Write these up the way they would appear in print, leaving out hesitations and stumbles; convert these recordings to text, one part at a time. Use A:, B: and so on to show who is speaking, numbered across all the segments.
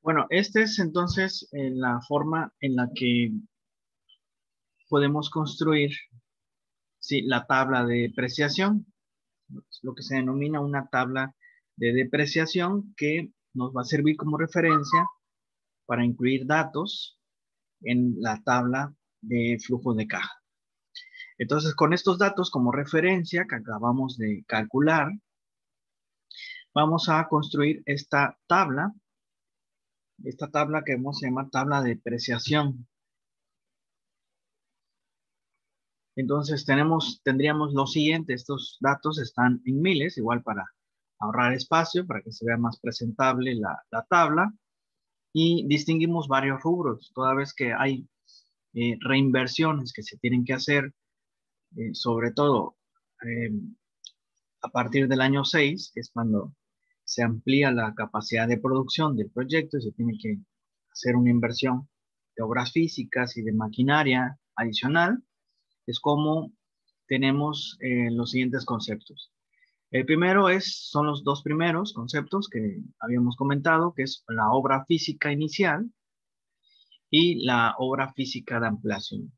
A: Bueno, esta es entonces la forma en la que podemos construir, sí, la tabla de depreciación, lo que se denomina una tabla de depreciación que nos va a servir como referencia para incluir datos en la tabla de flujo de caja. Entonces, con estos datos como referencia que acabamos de calcular, vamos a construir esta tabla que vamos a llamar tabla de depreciación. Entonces tendríamos lo siguiente, estos datos están en miles, igual para ahorrar espacio, para que se vea más presentable la tabla, y distinguimos varios rubros, toda vez que hay reinversiones que se tienen que hacer, sobre todo eh, a partir del año 6, que es cuando se amplía la capacidad de producción del proyecto y se tiene que hacer una inversión de obras físicas y de maquinaria adicional, es como tenemos los siguientes conceptos. El primero son los dos primeros conceptos que habíamos comentado, que es la obra física inicial y la obra física de ampliación.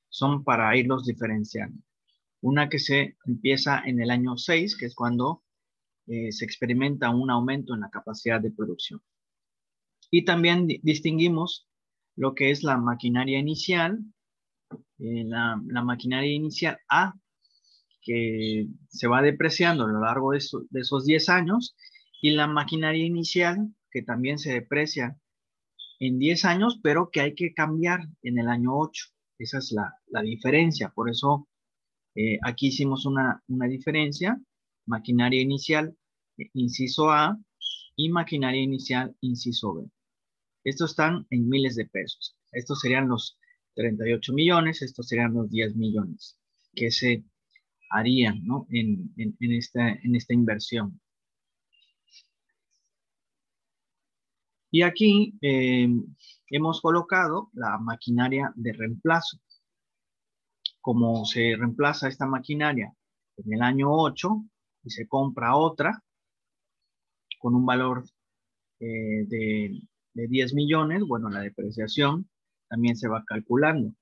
A: Son para irlos diferenciando. Una que se empieza en el año 6, que es cuando se experimenta un aumento en la capacidad de producción. Y también distinguimos lo que es la maquinaria inicial, la maquinaria inicial A, que se va depreciando a lo largo de esos 10 años, y la maquinaria inicial, que también se deprecia en 10 años, pero que hay que cambiar en el año 8. Esa es la diferencia. Por eso aquí hicimos una diferencia: maquinaria inicial, inciso A, y maquinaria inicial, inciso B. Estos están en miles de pesos. Estos serían los 38 millones, estos serían los 10 millones que se harían, ¿no? en esta inversión. Y aquí hemos colocado la maquinaria de reemplazo. Como se reemplaza esta maquinaria en el año 8 y se compra otra con un valor de 10 millones, bueno, la depreciación también se va calculando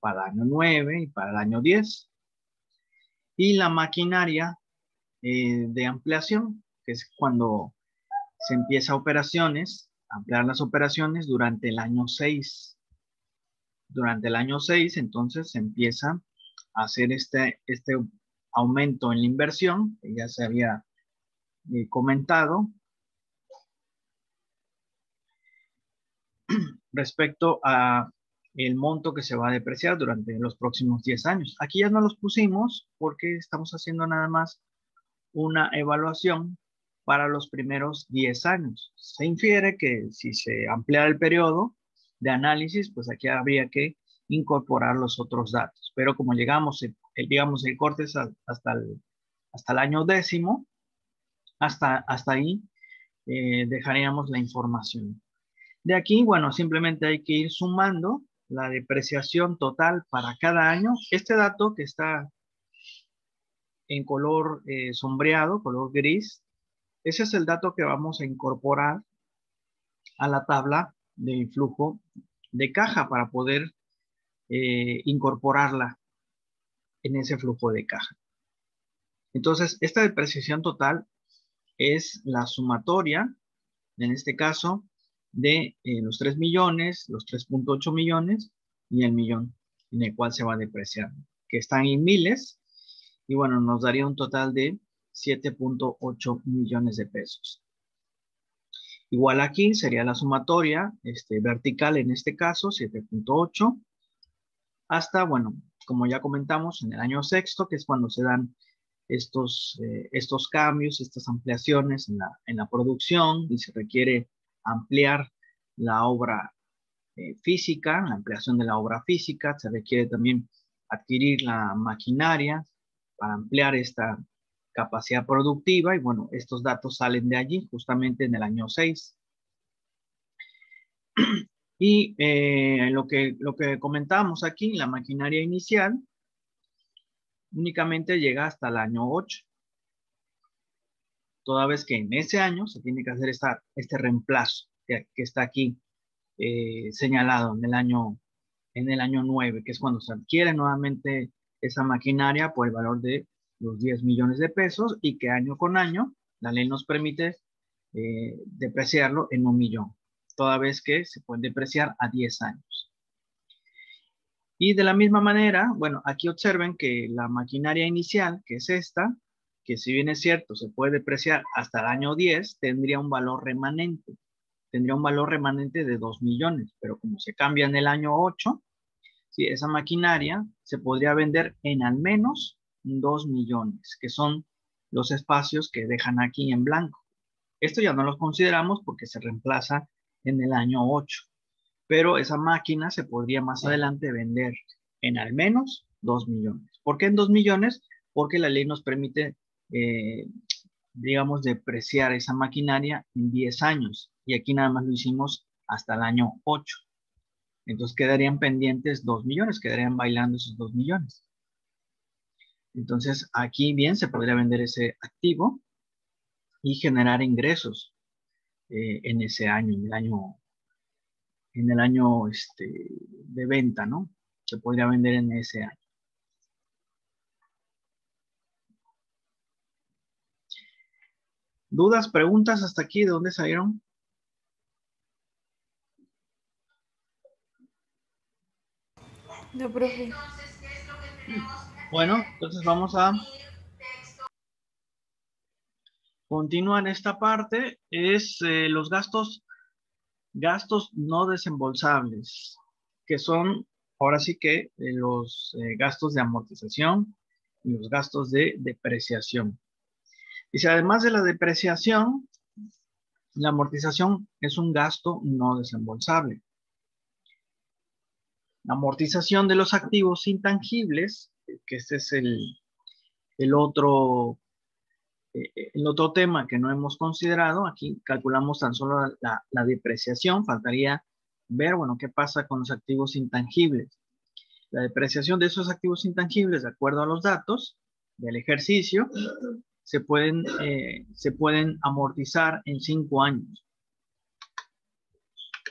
A: para el año 9 y para el año 10. Y la maquinaria de ampliación, que es cuando se empieza ampliar las operaciones durante el año 6. Durante el año 6, entonces, se empieza a hacer este aumento en la inversión, que ya se había comentado, respecto a el monto que se va a depreciar durante los próximos 10 años. Aquí ya no los pusimos porque estamos haciendo nada más una evaluación para los primeros 10 años. Se infiere que si se ampliara el periodo de análisis, pues aquí habría que incorporar los otros datos. Pero como llegamos, digamos, el corte es hasta el año 10º, hasta ahí dejaríamos la información. De aquí, bueno, simplemente hay que ir sumando la depreciación total para cada año. Este dato que está en color sombreado, color gris, ese es el dato que vamos a incorporar a la tabla de flujo de caja para poder incorporarla en ese flujo de caja. Entonces, esta depreciación total es la sumatoria, en este caso, de los 3 millones, los 3.8 millones y el millón en el cual se va a depreciar, que están en miles, y bueno, nos daría un total de 7.8 millones de pesos. Igual aquí sería la sumatoria vertical, en este caso 7.8, hasta, bueno, como ya comentamos, en el año 6, que es cuando se dan estos cambios, estas ampliaciones en la producción, y se requiere ampliar la obra física, la ampliación de la obra física. Se requiere también adquirir la maquinaria para ampliar esta capacidad productiva, y bueno, estos datos salen de allí justamente en el año 6. Y lo que comentábamos aquí, la maquinaria inicial únicamente llega hasta el año 8, toda vez que en ese año se tiene que hacer este reemplazo, que está aquí señalado en el año 9, que es cuando se adquiere nuevamente esa maquinaria por el valor de los 10 millones de pesos y que año con año la ley nos permite depreciarlo en 1 millón, toda vez que se puede depreciar a 10 años. Y de la misma manera, bueno, aquí observen que la maquinaria inicial, que es esta, que si bien es cierto, se puede depreciar hasta el año 10, tendría un valor remanente. Tendría un valor remanente de 2 millones, pero como se cambia en el año 8, ¿sí? Esa maquinaria se podría vender en al menos 2 millones, que son los espacios que dejan aquí en blanco. Esto ya no los consideramos porque se reemplaza en el año 8, pero esa máquina se podría más adelante vender en al menos 2 millones. ¿Por qué en 2 millones? Porque la ley nos permite, digamos, depreciar esa maquinaria en 10 años. Y aquí nada más lo hicimos hasta el año 8. Entonces quedarían pendientes 2 millones, quedarían bailando esos 2 millones. Entonces aquí bien se podría vender ese activo y generar ingresos en ese año, en el año de venta, ¿no? Se podría vender en ese año. ¿Dudas, preguntas hasta aquí? ¿De dónde salieron?
B: No, profe.
A: Bueno, entonces vamos a continuar esta parte. Es los gastos no desembolsables, que son ahora sí que los gastos de amortización y los gastos de depreciación. Dice, además de la depreciación, la amortización es un gasto no desembolsable. La amortización de los activos intangibles, que este es el otro tema que no hemos considerado. Aquí calculamos tan solo la depreciación, faltaría ver, bueno, qué pasa con los activos intangibles. La depreciación de esos activos intangibles, de acuerdo a los datos del ejercicio, se pueden amortizar en 5 años.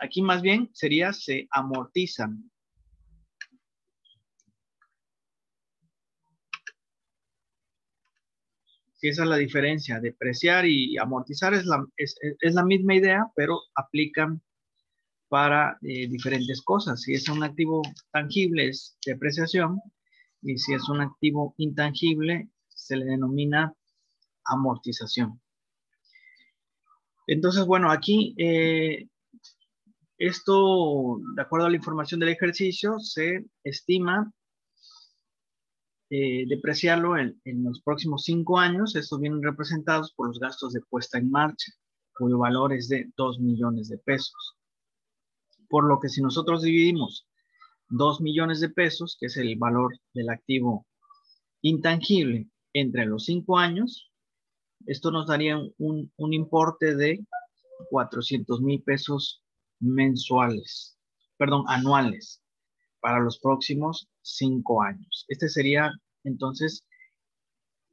A: Aquí más bien sería se amortizan. Sí, esa es la diferencia. Depreciar y amortizar es la misma idea, pero aplican para diferentes cosas. Si es un activo tangible es depreciación y si es un activo intangible se le denomina amortización. Entonces, bueno, aquí esto, de acuerdo a la información del ejercicio, se estima depreciarlo en los próximos 5 años. Estos vienen representados por los gastos de puesta en marcha, cuyo valor es de 2 millones de pesos. Por lo que si nosotros dividimos 2 millones de pesos, que es el valor del activo intangible, entre los 5 años, esto nos daría un importe de 400,000 pesos mensuales, perdón, anuales, para los próximos 5 años. Este sería entonces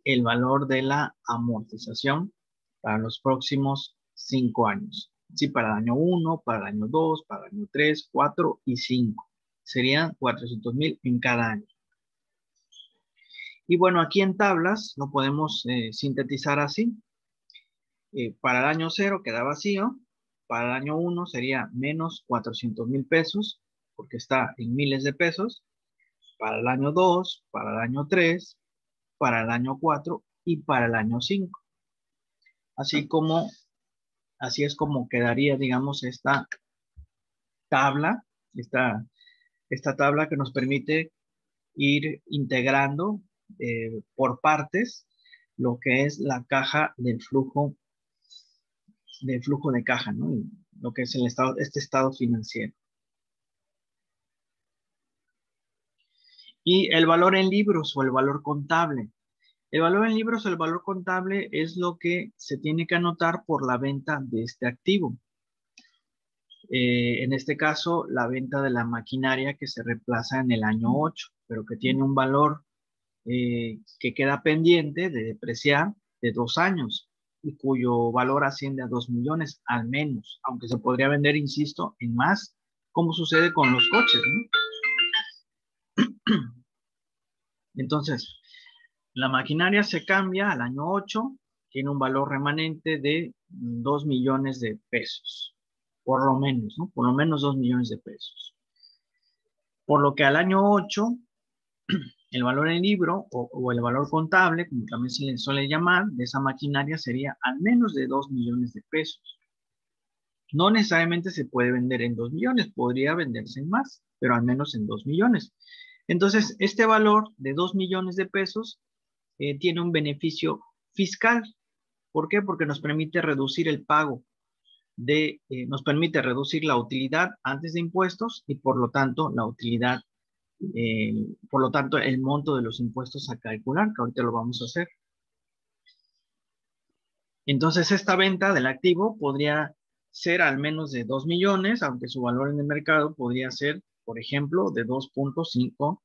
A: el valor de la amortización para los próximos 5 años. Sí, para el año 1, para el año 2, para el año 3, 4 y 5. Serían 400,000 en cada año. Y bueno, aquí en tablas lo podemos sintetizar así. Para el año 0 queda vacío. Para el año 1 sería menos 400,000 pesos, porque está en miles de pesos. Para el año 2, para el año 3, para el año 4 y para el año 5. Así es como quedaría, digamos, esta tabla, esta tabla que nos permite ir integrando por partes lo que es la caja del flujo de caja, ¿no? Y lo que es este estado financiero. Y el valor en libros o el valor contable. El valor en libros o el valor contable es lo que se tiene que anotar por la venta de este activo. En este caso, la venta de la maquinaria que se reemplaza en el año 8, pero que tiene un valor que queda pendiente de depreciar de 2 años. y cuyo valor asciende a 2 millones al menos, aunque se podría vender, insisto, en más, como sucede con los coches, ¿no? Entonces, la maquinaria se cambia al año 8, tiene un valor remanente de 2 millones de pesos, por lo menos, ¿no? Por lo menos 2 millones de pesos. Por lo que al año 8, el valor en libro o el valor contable, como también se le suele llamar, de esa maquinaria sería al menos de 2 millones de pesos. No necesariamente se puede vender en 2 millones, podría venderse en más, pero al menos en 2 millones. Entonces, este valor de 2 millones de pesos tiene un beneficio fiscal. ¿Por qué? Porque nos permite reducir el pago nos permite reducir la utilidad antes de impuestos y por lo tanto la utilidad, por lo tanto el monto de los impuestos a calcular, que ahorita lo vamos a hacer. Entonces esta venta del activo podría ser al menos de 2 millones, aunque su valor en el mercado podría ser, por ejemplo, de 2.5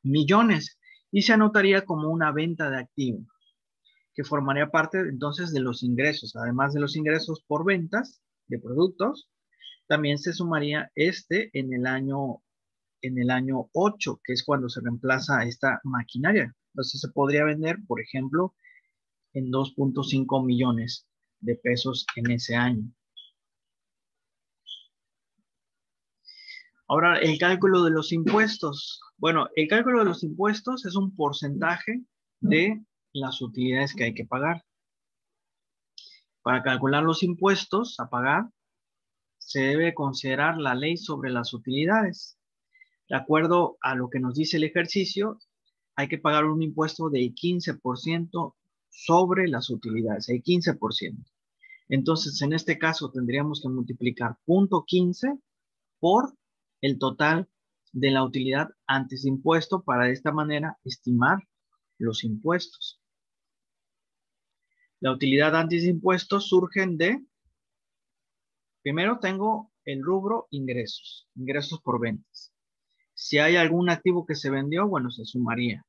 A: millones y se anotaría como una venta de activo, que formaría parte entonces de los ingresos. Además de los ingresos por ventas de productos, también se sumaría en el año 8, que es cuando se reemplaza esta maquinaria. Entonces se podría vender, por ejemplo, en 2.5 millones de pesos en ese año. Ahora, el cálculo de los impuestos. Bueno, el cálculo de los impuestos es un porcentaje de las utilidades que hay que pagar. Para calcular los impuestos a pagar, se debe considerar la ley sobre las utilidades. De acuerdo a lo que nos dice el ejercicio, hay que pagar un impuesto del 15% sobre las utilidades, el 15%. Entonces, en este caso tendríamos que multiplicar 0.15 por el total de la utilidad antes de impuesto para de esta manera estimar los impuestos. La utilidad antes de impuestos surgen de, primero tengo el rubro ingresos, ingresos por ventas. Si hay algún activo que se vendió, bueno, se sumaría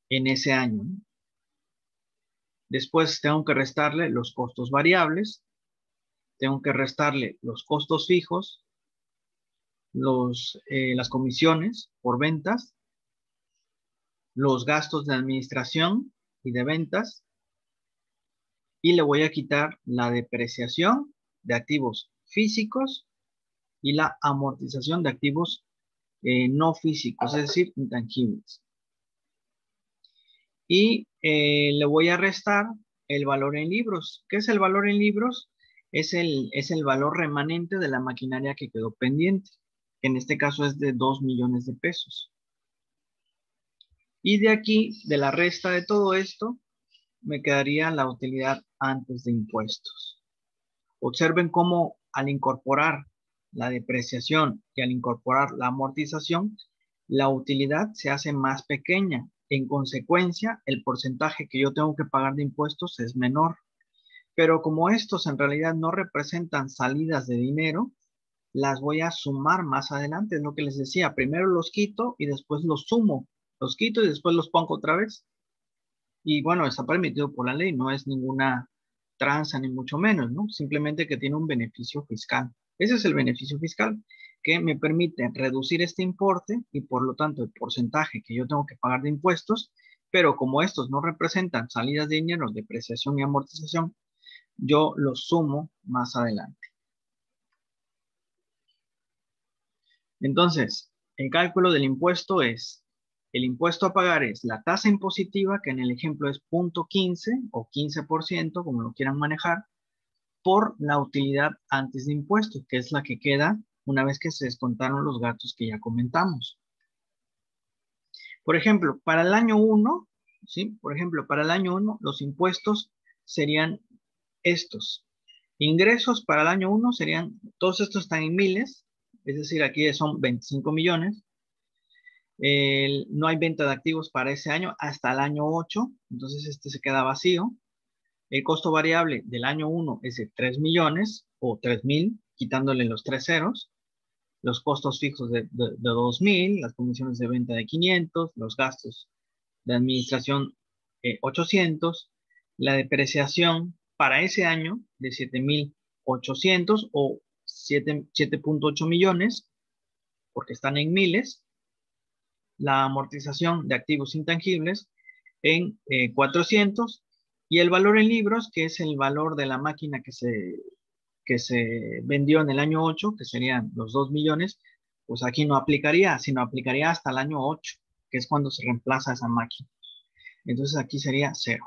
A: en ese año, ¿no? Después tengo que restarle los costos variables, tengo que restarle los costos fijos, las comisiones por ventas, los gastos de administración y de ventas, y le voy a quitar la depreciación de activos físicos y la amortización de activos no físicos, es decir, intangibles. Y le voy a restar el valor en libros. ¿Qué es el valor en libros? Es el valor remanente de la maquinaria que quedó pendiente. En este caso es de 2 millones de pesos. Y de aquí, de la resta de todo esto, me quedaría la utilidad antes de impuestos. Observen cómo al incorporar la depreciación y al incorporar la amortización, la utilidad se hace más pequeña. En consecuencia, el porcentaje que yo tengo que pagar de impuestos es menor. Pero como estos en realidad no representan salidas de dinero, las voy a sumar más adelante. Es lo que les decía. Primero los quito y después los sumo. Los quito y después los pongo otra vez. Y bueno, está permitido por la ley. No es ninguna tranza ni mucho menos, ¿no? Simplemente que tiene un beneficio fiscal. Ese es el beneficio fiscal que me permite reducir este importe y por lo tanto el porcentaje que yo tengo que pagar de impuestos, pero como estos no representan salidas de dinero, depreciación y amortización, yo los sumo más adelante. Entonces, el cálculo del impuesto es, el impuesto a pagar es la tasa impositiva, que en el ejemplo es 0.15 o 15%, como lo quieran manejar, por la utilidad antes de impuestos, que es la que queda una vez que se descontaron los gastos que ya comentamos. Por ejemplo, para el año 1, ¿sí? Por ejemplo, para el año 1, los impuestos serían estos. Ingresos para el año 1 serían, todos estos están en miles, es decir, aquí son 25 millones. No hay venta de activos para ese año hasta el año 8, entonces este se queda vacío. El costo variable del año 1 es de 3 millones o 3,000, quitándole los 3 ceros. Los costos fijos de 2,000, las comisiones de venta de 500, los gastos de administración 800, la depreciación para ese año de 7.800 o 7.8 millones, porque están en miles, la amortización de activos intangibles en 400 y el valor en libros, que es el valor de la máquina que se vendió en el año 8, que serían los 2 millones, pues aquí no aplicaría, sino aplicaría hasta el año 8, que es cuando se reemplaza esa máquina. Entonces aquí sería 0.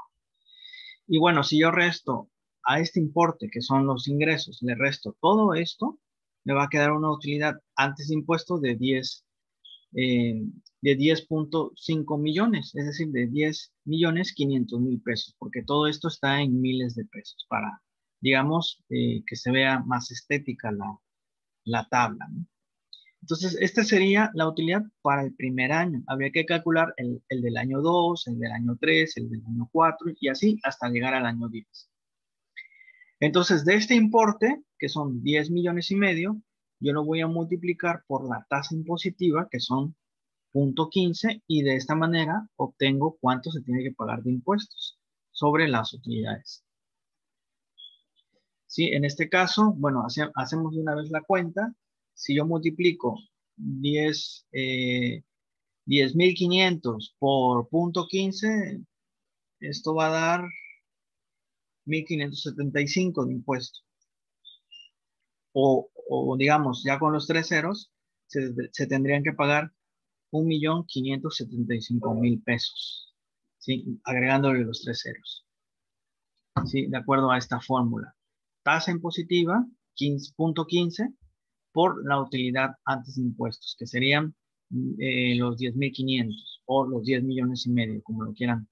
A: Y bueno, si yo resto a este importe, que son los ingresos, le resto todo esto, me va a quedar una utilidad antes de impuestos de 10.5 millones, es decir, de 10.500.000 pesos, porque todo esto está en miles de pesos para, digamos, que se vea más estética la tabla, ¿no? Entonces, esta sería la utilidad para el primer año. Habría que calcular el del año 2, el del año 3, el del año 4 y así hasta llegar al año 10. Entonces, de este importe, que son 10 millones y medio, yo lo voy a multiplicar por la tasa impositiva, que son 0.15, y de esta manera obtengo cuánto se tiene que pagar de impuestos sobre las utilidades. ¿Sí? En este caso, bueno, hacemos de una vez la cuenta. Si yo multiplico 10.500 por 0.15, esto va a dar 1.575 de impuesto. O digamos, ya con los 3 ceros, se tendrían que pagar 1.575.000 pesos, ¿sí? Agregándole los 3 ceros, ¿sí? De acuerdo a esta fórmula. Tasa impositiva, 15.15, por la utilidad antes de impuestos, que serían los 10.500 o los 10 millones y medio, como lo quieran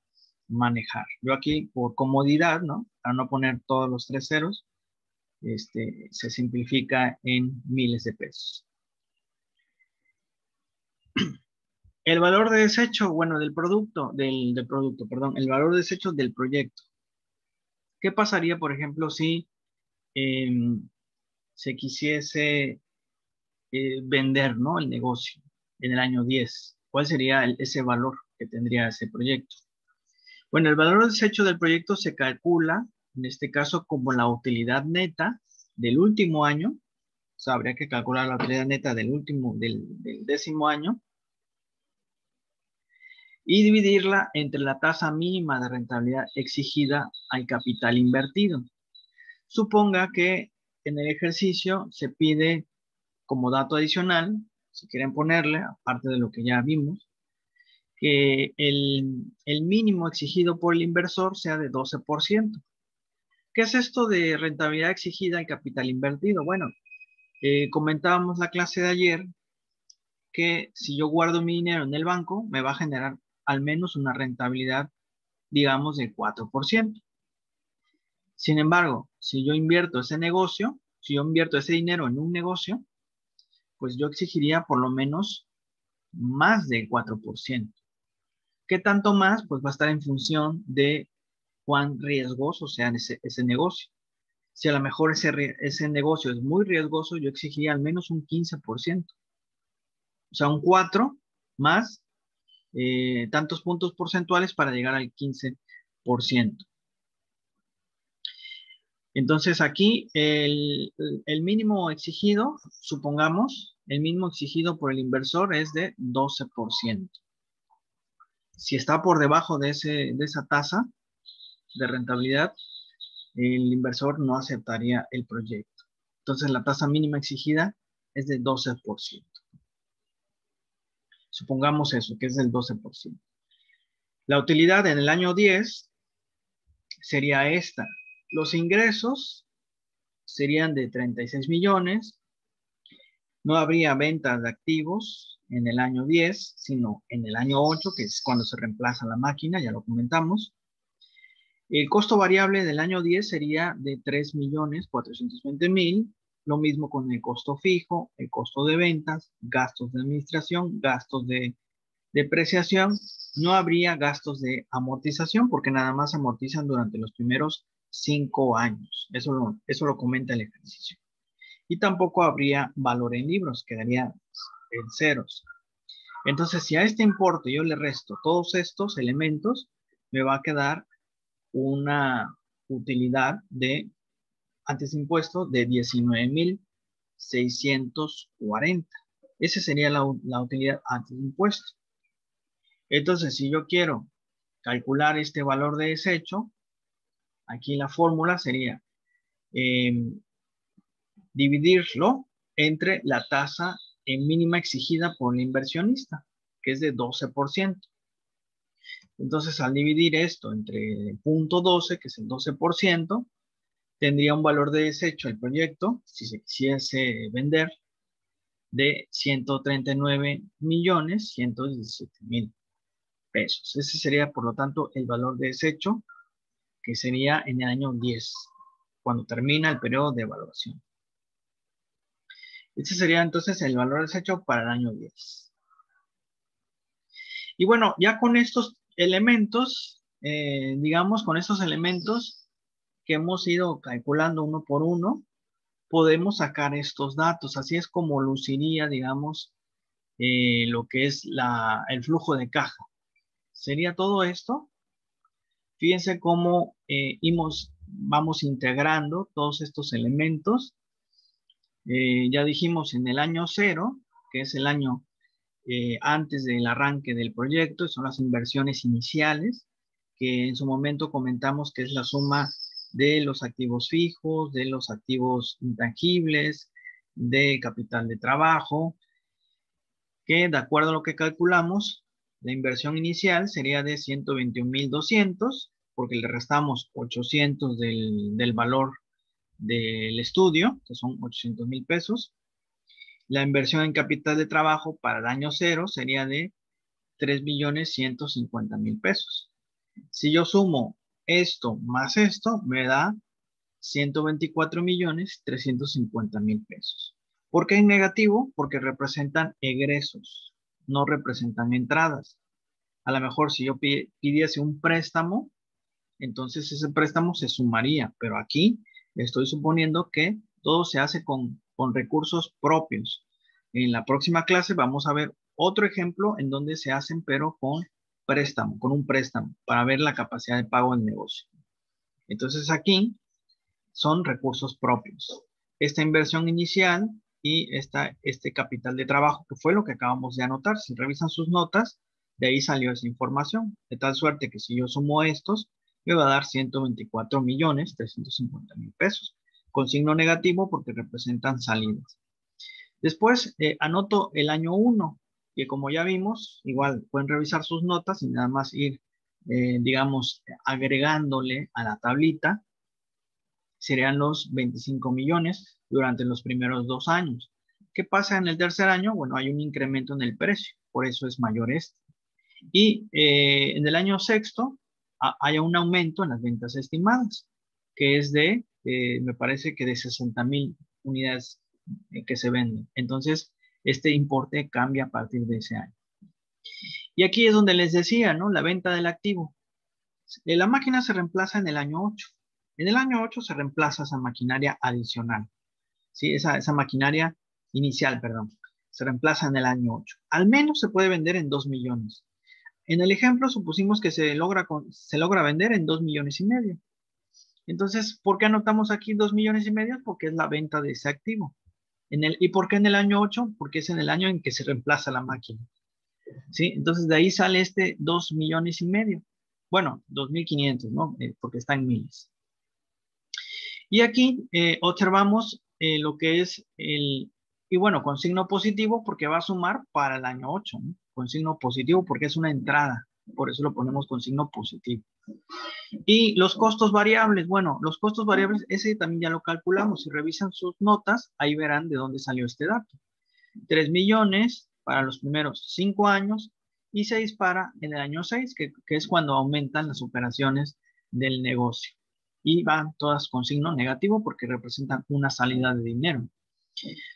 A: manejar. Yo aquí, por comodidad, ¿no? Para no poner todos los 3 ceros, se simplifica en miles de pesos. El valor de desecho, bueno, del producto, perdón, el valor de desecho del proyecto. ¿Qué pasaría, por ejemplo, si se quisiese vender, ¿no? El negocio en el año 10. ¿Cuál sería ese valor que tendría ese proyecto? Bueno, el valor de desecho del proyecto se calcula, en este caso, como la utilidad neta del último año. O sea, habría que calcular la utilidad neta del décimo año y dividirla entre la tasa mínima de rentabilidad exigida al capital invertido. Suponga que en el ejercicio se pide como dato adicional, si quieren ponerle, aparte de lo que ya vimos, que el mínimo exigido por el inversor sea de 12%. ¿Qué es esto de rentabilidad exigida al capital invertido? Bueno, comentábamos la clase de ayer que si yo guardo mi dinero en el banco, me va a generar al menos una rentabilidad, digamos, del 4%. Sin embargo, si yo invierto ese dinero en un negocio, pues yo exigiría por lo menos más del 4%. ¿Qué tanto más? Pues va a estar en función de cuán riesgoso sea ese negocio. Si a lo mejor ese negocio es muy riesgoso, yo exigiría al menos un 15%. O sea, un 4 más tantos puntos porcentuales para llegar al 15%. Entonces aquí el mínimo exigido, supongamos, el mínimo exigido por el inversor es de 12%. Si está por debajo de esa tasa de rentabilidad, el inversor no aceptaría el proyecto. Entonces la tasa mínima exigida es de 12%. Supongamos eso, que es del 12%. La utilidad en el año 10 sería esta. Los ingresos serían de 36 millones. No habría ventas de activos en el año 10, sino en el año 8, que es cuando se reemplaza la máquina, ya lo comentamos. El costo variable del año 10 sería de 3.420.000. Lo mismo con el costo fijo, el costo de ventas, gastos de administración, gastos de depreciación. No habría gastos de amortización porque nada más se amortizan durante los primeros 5 años. Eso lo comenta el ejercicio. Y tampoco habría valor en libros, quedaría en ceros. Entonces, si a este importe yo le resto todos estos elementos, me va a quedar una utilidad de, antes de impuesto, de 19,640. Esa sería la utilidad antes de impuesto. Entonces, si yo quiero calcular este valor de desecho, aquí la fórmula sería dividirlo entre la tasa mínima exigida por el inversionista, que es de 12%. Entonces, al dividir esto entre 0.12, que es el 12%, tendría un valor de desecho el proyecto, si se quisiese vender, de 139,117,000 pesos. Ese sería, por lo tanto, el valor de desecho, que sería en el año 10, cuando termina el periodo de evaluación. Este sería entonces el valor de desecho para el año 10. Y bueno, ya con estos elementos, digamos, con estos elementos que hemos ido calculando uno por uno, podemos sacar estos datos. Así es como luciría, digamos, lo que es el flujo de caja. ¿Sería todo esto? Fíjense cómo vamos integrando todos estos elementos. Ya dijimos en el año 0, que es el año antes del arranque del proyecto, son las inversiones iniciales, que en su momento comentamos que es la suma de los activos fijos, de los activos intangibles, de capital de trabajo, que de acuerdo a lo que calculamos, la inversión inicial sería de 121,200, porque le restamos 800 del valor del estudio, que son 800,000 pesos. La inversión en capital de trabajo para el año 0 sería de 3,150,000 pesos. Si yo sumo esto más esto, me da 124,350,000 pesos. ¿Por qué en negativo? Porque representan egresos, no representan entradas. A lo mejor si yo pidiese un préstamo, entonces ese préstamo se sumaría, pero aquí estoy suponiendo que todo se hace con recursos propios. En la próxima clase vamos a ver otro ejemplo en donde se hacen, pero con préstamo, con un préstamo, para ver la capacidad de pago del negocio. Entonces aquí son recursos propios. Esta inversión inicial y este capital de trabajo, que fue lo que acabamos de anotar. Si revisan sus notas, de ahí salió esa información. De tal suerte que si yo sumo estos, me va a dar 124,350,000 pesos. Con signo negativo porque representan salidas. Después anoto el año 1, que como ya vimos, igual pueden revisar sus notas y nada más ir, digamos, agregándole a la tablita. Serían los 25 millones durante los primeros 2 años. ¿Qué pasa en el tercer año? Bueno, hay un incremento en el precio, por eso es mayor este. Y en el año sexto hay un aumento en las ventas estimadas, que es de, me parece que de 60,000 unidades que se venden. Entonces, este importe cambia a partir de ese año. Y aquí es donde les decía, ¿no? La venta del activo. La máquina se reemplaza en el año 8. En el año 8 se reemplaza esa maquinaria adicional. ¿Sí? Esa maquinaria inicial, perdón. Se reemplaza en el año 8. Al menos se puede vender en 2 millones. En el ejemplo supusimos que se logra vender en 2,5 millones. Entonces, ¿por qué anotamos aquí 2,5 millones? Porque es la venta de ese activo. ¿Y por qué en el año 8? Porque es en el año en que se reemplaza la máquina. ¿Sí? Entonces, de ahí sale este 2,5 millones. Bueno, 2,500, ¿no? Porque está en miles. Y aquí observamos lo que es y bueno, con signo positivo porque va a sumar para el año 8, ¿no? Con signo positivo porque es una entrada, por eso lo ponemos con signo positivo. Y los costos variables, bueno, los costos variables, ese también ya lo calculamos. Si revisan sus notas, ahí verán de dónde salió este dato. 3 millones para los primeros 5 años y 6 para en el año 6, que es cuando aumentan las operaciones del negocio. Y van todas con signo negativo porque representan una salida de dinero.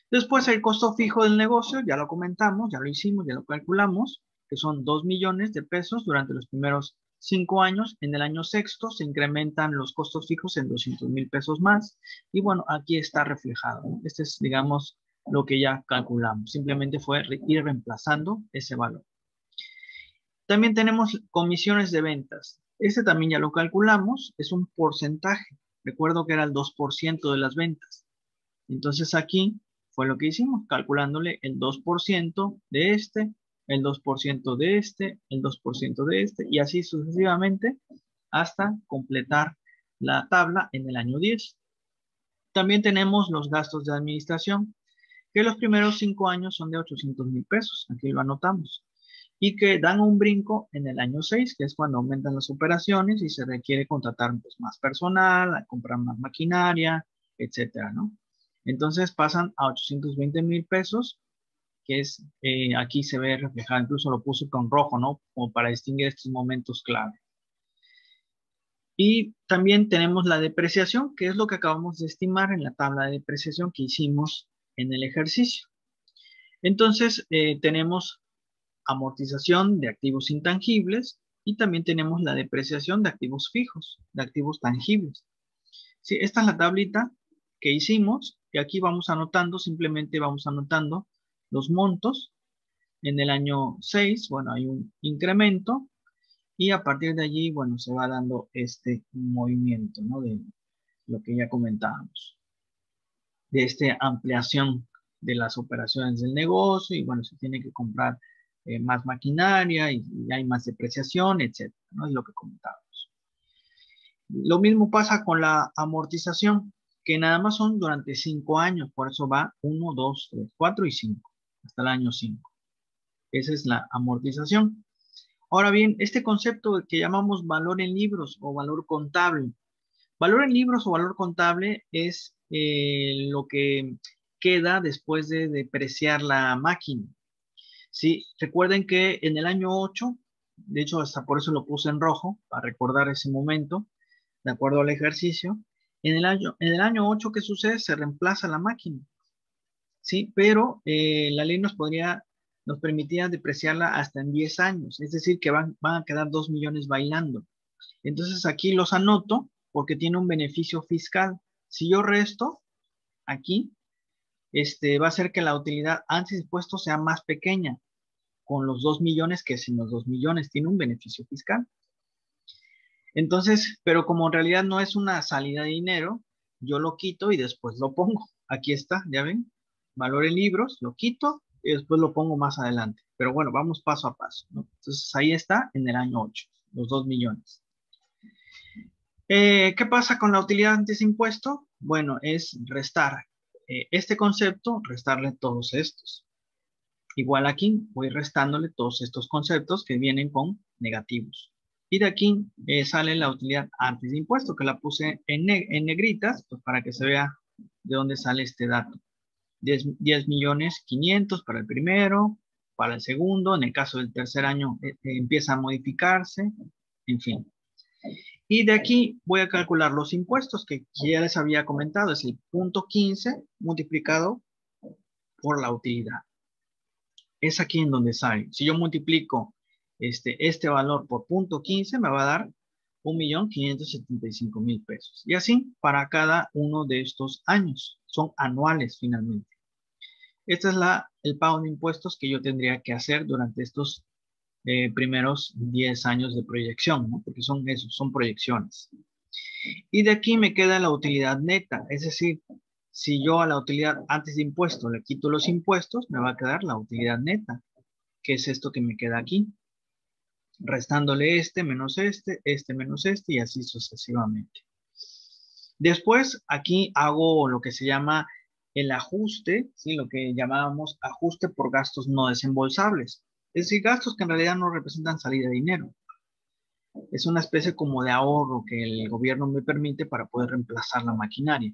A: Después el costo fijo del negocio, ya lo comentamos, ya lo hicimos, ya lo calculamos, que son 2 millones de pesos durante los primeros 5 años. En el año sexto se incrementan los costos fijos en 200,000 pesos más. Y bueno, aquí está reflejado, ¿no? Este es, digamos, lo que ya calculamos. Simplemente fue ir reemplazando ese valor. También tenemos comisiones de ventas. Este también ya lo calculamos, es un porcentaje. Recuerdo que era el 2% de las ventas. Entonces aquí fue lo que hicimos, calculándole el 2% de este, el 2% de este, el 2% de este, y así sucesivamente hasta completar la tabla en el año 10. También tenemos los gastos de administración, que los primeros 5 años son de 800,000 pesos, aquí lo anotamos, y que dan un brinco en el año 6, que es cuando aumentan las operaciones y se requiere contratar pues, más personal, comprar más maquinaria, etcétera, ¿no? Entonces pasan a 820,000 pesos, que es, aquí se ve reflejado, incluso lo puse con rojo, ¿no? Como para distinguir estos momentos clave. Y también tenemos la depreciación, que es lo que acabamos de estimar en la tabla de depreciación que hicimos en el ejercicio. Entonces, tenemos amortización de activos intangibles y también tenemos la depreciación de activos fijos, de activos tangibles. Sí, esta es la tablita que hicimos y aquí vamos anotando, simplemente vamos anotando los montos. En el año 6, bueno, hay un incremento y a partir de allí, bueno, se va dando este movimiento, ¿no? De lo que ya comentábamos, de esta ampliación de las operaciones del negocio y bueno, se tiene que comprar más maquinaria y hay más depreciación, etcétera, ¿no? Es lo que comentábamos. Lo mismo pasa con la amortización, que nada más son durante 5 años, por eso va 1, 2, 3, 4 y 5, hasta el año 5. Esa es la amortización. Ahora bien, este concepto que llamamos valor en libros o valor contable. Valor en libros o valor contable es lo que queda después de depreciar la máquina. Sí, recuerden que en el año 8, de hecho hasta por eso lo puse en rojo, para recordar ese momento, de acuerdo al ejercicio, en el año 8, ¿qué sucede? Se reemplaza la máquina, ¿sí? Pero la ley nos permitía depreciarla hasta en 10 años, es decir, que van a quedar 2 millones bailando. Entonces aquí los anoto porque tiene un beneficio fiscal. Si yo resto aquí, va a hacer que la utilidad antes de impuestos sea más pequeña, con los 2 millones que sin los 2 millones tiene un beneficio fiscal. Entonces, pero como en realidad no es una salida de dinero, yo lo quito y después lo pongo. Aquí está, ya ven, valor en libros, lo quito y después lo pongo más adelante. Pero bueno, vamos paso a paso, ¿no? Entonces ahí está en el año 8, los 2 millones. ¿Qué pasa con la utilidad antes de impuesto? Bueno, es restar este concepto, restarle todos estos. Igual aquí voy restándole todos estos conceptos que vienen con negativos. Y de aquí sale la utilidad antes de impuesto, que la puse en negritas, pues para que se vea de dónde sale este dato. 10 millones 500 para el primero, para el segundo, en el caso del tercer año empieza a modificarse, en fin. Y de aquí voy a calcular los impuestos que ya les había comentado, es el punto 15 multiplicado por la utilidad. Es aquí en donde sale. Si yo multiplico este valor por punto 15, me va a dar 1.575.000 pesos. Y así para cada uno de estos años. Son anuales finalmente. Este es el pago de impuestos que yo tendría que hacer durante estos primeros 10 años de proyección, ¿no? Porque son esos, son proyecciones. Y de aquí me queda la utilidad neta, es decir, si yo a la utilidad antes de impuestos le quito los impuestos, me va a quedar la utilidad neta, que es esto que me queda aquí, restándole menos menos y así sucesivamente. Después aquí hago lo que se llama el ajuste, ¿sí? Lo que llamábamos ajuste por gastos no desembolsables, es decir, gastos que en realidad no representan salida de dinero. Es una especie como de ahorro que el gobierno me permite para poder reemplazar la maquinaria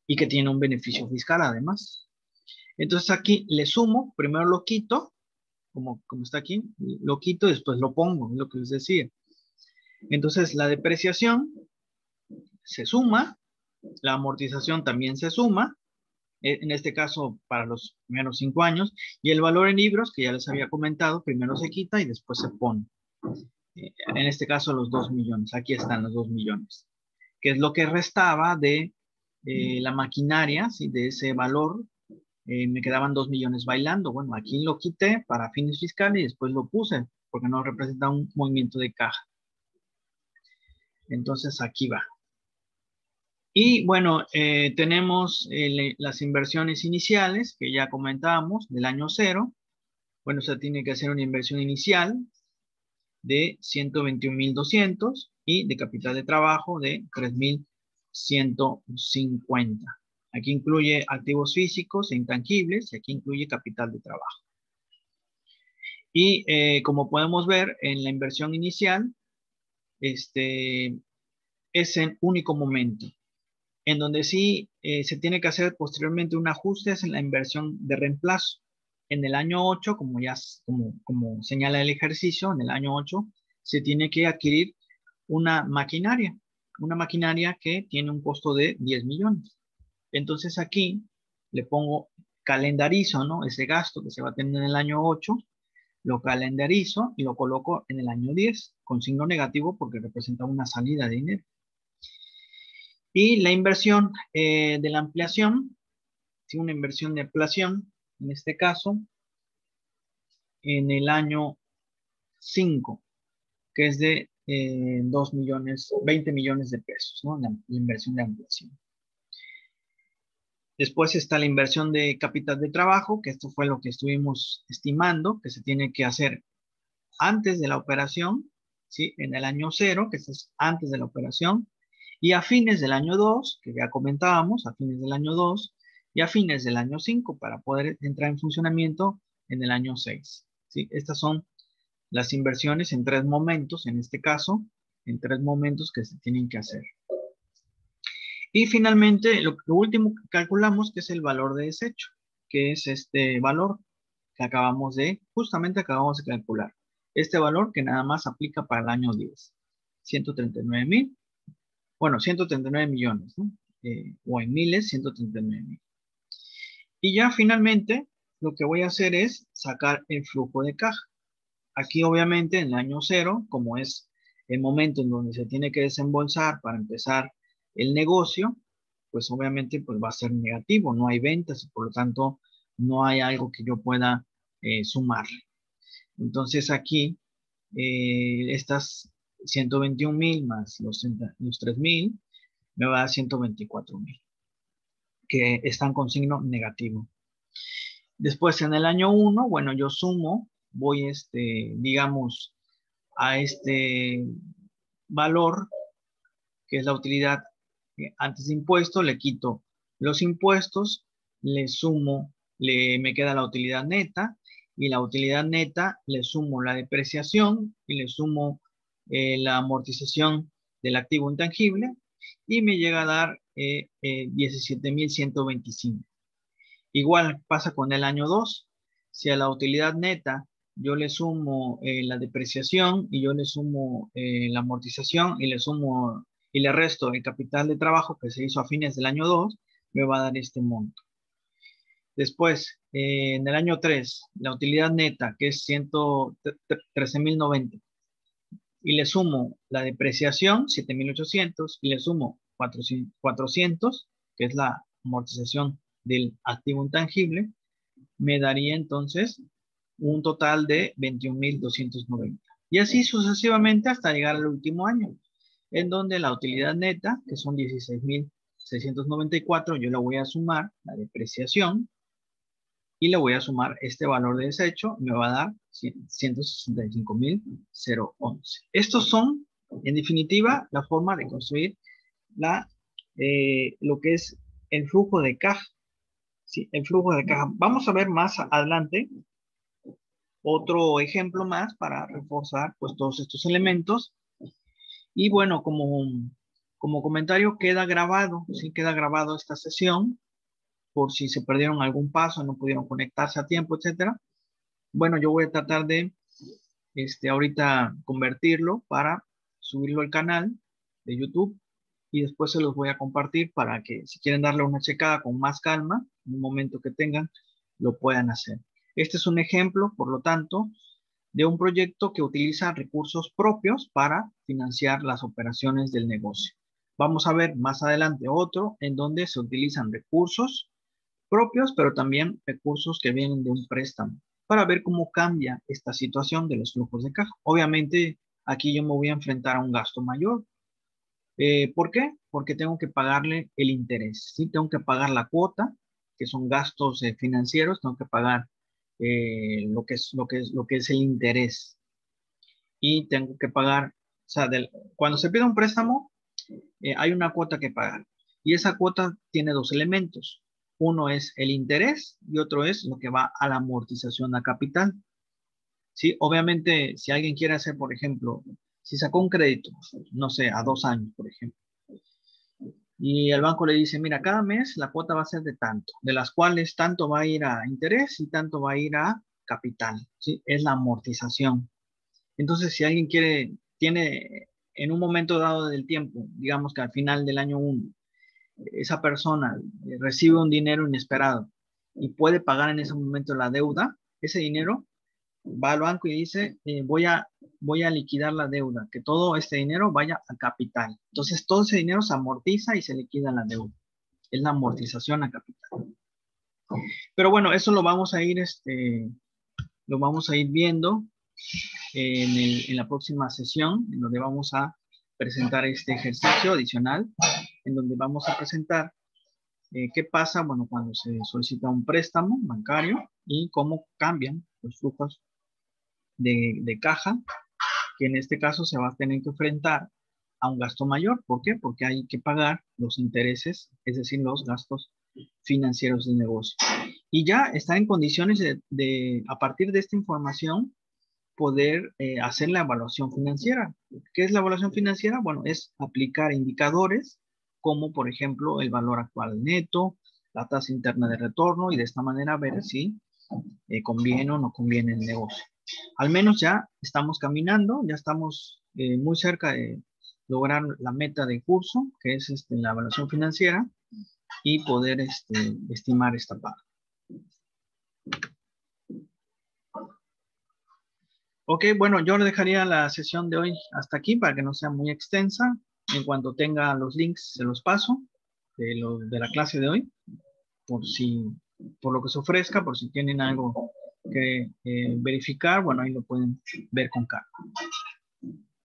A: y que tiene un beneficio fiscal además. Entonces aquí le sumo, primero lo quito, como está aquí, lo quito y después lo pongo, es lo que les decía. Entonces la depreciación se suma, la amortización también se suma, en este caso para los primeros 5 años, y el valor en libros, que ya les había comentado, primero se quita y después se pone. En este caso los 2 millones, aquí están los 2 millones, que es lo que restaba de la maquinaria, ¿sí? De ese valor, me quedaban 2 millones bailando. Bueno, aquí lo quité para fines fiscales y después lo puse, porque no representa un movimiento de caja. Entonces aquí va. Y bueno, tenemos las inversiones iniciales que ya comentábamos del año 0. Bueno, se tiene que hacer una inversión inicial de 121.200 y de capital de trabajo de 3.150. Aquí incluye activos físicos e intangibles y aquí incluye capital de trabajo. Y como podemos ver en la inversión inicial, es en único momento. En donde sí se tiene que hacer posteriormente un ajuste es en la inversión de reemplazo. En el año 8, como señala el ejercicio, en el año 8 se tiene que adquirir una maquinaria que tiene un costo de 10 millones. Entonces aquí le pongo calendarizo, ¿no? Ese gasto que se va a tener en el año 8, lo calendarizo y lo coloco en el año 10 con signo negativo porque representa una salida de dinero. Y la inversión de la ampliación, ¿sí? Una inversión de ampliación, en este caso, en el año 5, que es de 2 millones, 20 millones de pesos, ¿no? La inversión de ampliación. Después está la inversión de capital de trabajo, que esto fue lo que estuvimos estimando, que se tiene que hacer antes de la operación, ¿sí? En el año 0, que es antes de la operación, y a fines del año 2, que ya comentábamos, a fines del año 2, y a fines del año 5, para poder entrar en funcionamiento en el año 6. ¿Sí? Estas son las inversiones en 3 momentos, en este caso, en 3 momentos que se tienen que hacer. Y finalmente, lo último que calculamos, que es el valor de desecho, que es este valor que justamente acabamos de calcular. Este valor que nada más aplica para el año 10. 139,000. Bueno, 139 millones, ¿no? O en miles, 139,000. Y ya finalmente, lo que voy a hacer es sacar el flujo de caja. Aquí obviamente en el año 0, como es el momento en donde se tiene que desembolsar para empezar el negocio, pues obviamente pues va a ser negativo, no hay ventas y por lo tanto no hay algo que yo pueda sumar. Entonces aquí estas 121,000 más los 3,000 me va a dar 124,000, que están con signo negativo. Después en el año 1, bueno, yo sumo, voy digamos, a este valor, que es la utilidad antes de impuesto, le quito los impuestos, le sumo, me queda la utilidad neta, y la utilidad neta le sumo la depreciación y le sumo la amortización del activo intangible y me llega a dar 17,125. Igual pasa con el año 2. Si a la utilidad neta yo le sumo la depreciación y yo le sumo la amortización y le resto el capital de trabajo que se hizo a fines del año 2, me va a dar este monto. Después, en el año 3, la utilidad neta, que es 13,090, y le sumo la depreciación, 7,800, y le sumo 400, que es la amortización del activo intangible, me daría entonces un total de 21,290. Y así sucesivamente hasta llegar al último año, en donde la utilidad neta, que son 16,694, yo le voy a sumar la depreciación y le voy a sumar este valor de desecho, me va a dar 165,011. Estos son, en definitiva, la forma de construir lo que es el flujo de caja. ¿Sí? El flujo de caja. Vamos a ver más adelante otro ejemplo más para reforzar pues todos estos elementos. Y bueno, como comentario queda grabado, ¿sí? Queda grabado esta sesión por si se perdieron algún paso, no pudieron conectarse a tiempo, etcétera. Bueno, yo voy a tratar de ahorita convertirlo para subirlo al canal de YouTube y después se los voy a compartir para que si quieren darle una checada con más calma, en un momento que tengan, lo puedan hacer. Este es un ejemplo, por lo tanto, de un proyecto que utiliza recursos propios para financiar las operaciones del negocio. Vamos a ver más adelante otro en donde se utilizan recursos propios, pero también recursos que vienen de un préstamo, para ver cómo cambia esta situación de los flujos de caja. Obviamente, aquí yo me voy a enfrentar a un gasto mayor, ¿Por qué? Porque tengo que pagarle el interés, ¿sí? Tengo que pagar la cuota, que son gastos financieros, tengo que pagar lo que es el interés. Y tengo que pagar, o sea, cuando se pide un préstamo, hay una cuota que pagar. Y esa cuota tiene dos elementos. Uno es el interés y otro es lo que va a la amortización a capital. ¿Sí? Obviamente, si alguien quiere hacer, por ejemplo, si sacó un crédito, no sé, a 2 años, por ejemplo, y el banco le dice, mira, cada mes la cuota va a ser de tanto, de las cuales tanto va a ir a interés y tanto va a ir a capital, ¿sí? Es la amortización. Entonces, si alguien tiene en un momento dado del tiempo, digamos que al final del año 1, esa persona recibe un dinero inesperado y puede pagar en ese momento la deuda, ese dinero va al banco y dice, voy a liquidar la deuda, que todo este dinero vaya a capital. Entonces, todo ese dinero se amortiza y se liquida la deuda. Es la amortización a capital. Pero bueno, eso lo vamos a ir viendo en la próxima sesión, en donde vamos a presentar este ejercicio adicional, en donde vamos a presentar qué pasa, bueno, cuando se solicita un préstamo bancario y cómo cambian los flujos de caja, que en este caso se va a tener que enfrentar a un gasto mayor. ¿Por qué? Porque hay que pagar los intereses, es decir, los gastos financieros del negocio. Y ya está en condiciones a partir de esta información, poder hacer la evaluación financiera. ¿Qué es la evaluación financiera? Bueno, es aplicar indicadores como, por ejemplo, el valor actual neto, la tasa interna de retorno, y de esta manera ver si conviene o no conviene el negocio. Al menos ya estamos caminando, ya estamos muy cerca de lograr la meta de curso, que es la evaluación financiera, y poder estimar esta parte. Ok, bueno, yo le dejaría la sesión de hoy hasta aquí para que no sea muy extensa. En cuanto tenga los links, se los paso de la clase de hoy, por lo que se ofrezca, por si tienen algo que verificar, bueno, ahí lo pueden ver con calma.